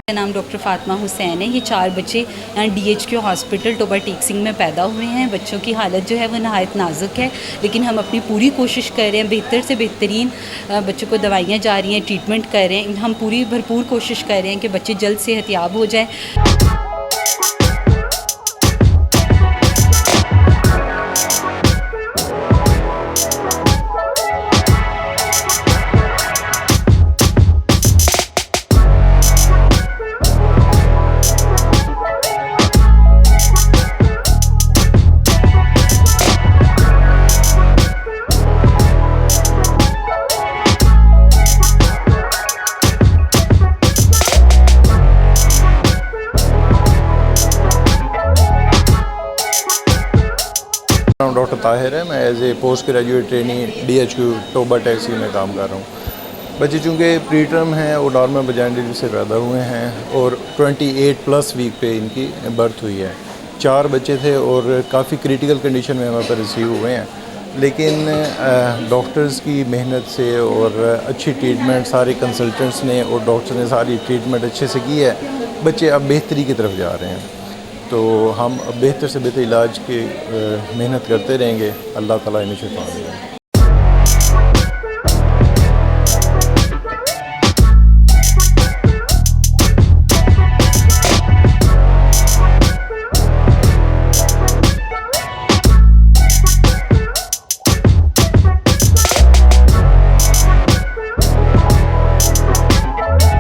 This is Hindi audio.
मेरा नाम डॉक्टर फातिमा हुसैन है। ये 4 बच्चे यहाँ DHQ हॉस्पिटल टोबा टेक सिंह में पैदा हुए हैं। बच्चों की हालत जो है वो नहायत नाजुक है, लेकिन हम अपनी पूरी कोशिश कर रहे हैं, बेहतर से बेहतरीन बच्चों को दवाइयाँ जा रही हैं, ट्रीटमेंट कर रहे हैं। हम पूरी भरपूर कोशिश कर रहे हैं कि बच्चे जल्द सेहतयाब हो जाए। नाम डॉक्टर ताहिर है। मैं as a post graduate trainee DHQ Toba Tek Singh में काम कर रहा हूँ। बच्चे चूँकि प्री टर्म हैं और नॉर्मल वजाइनल से पैदा हुए हैं और 28+ वीक पे इनकी बर्थ हुई है। 4 बच्चे थे और काफ़ी क्रिटिकल कंडीशन में हमारे पर रिसीव हुए हैं, लेकिन डॉक्टर्स की मेहनत से और अच्छी ट्रीटमेंट सारे कंसल्टेंट्स ने और डॉक्टर्स ने सारी ट्रीटमेंट अच्छे से की है। बच्चे अब बेहतरी की तरफ जा रहे हैं, तो हम अब बेहतर से बेहतर इलाज की मेहनत करते रहेंगे। अल्लाह ताला इन्हें शिफा दें।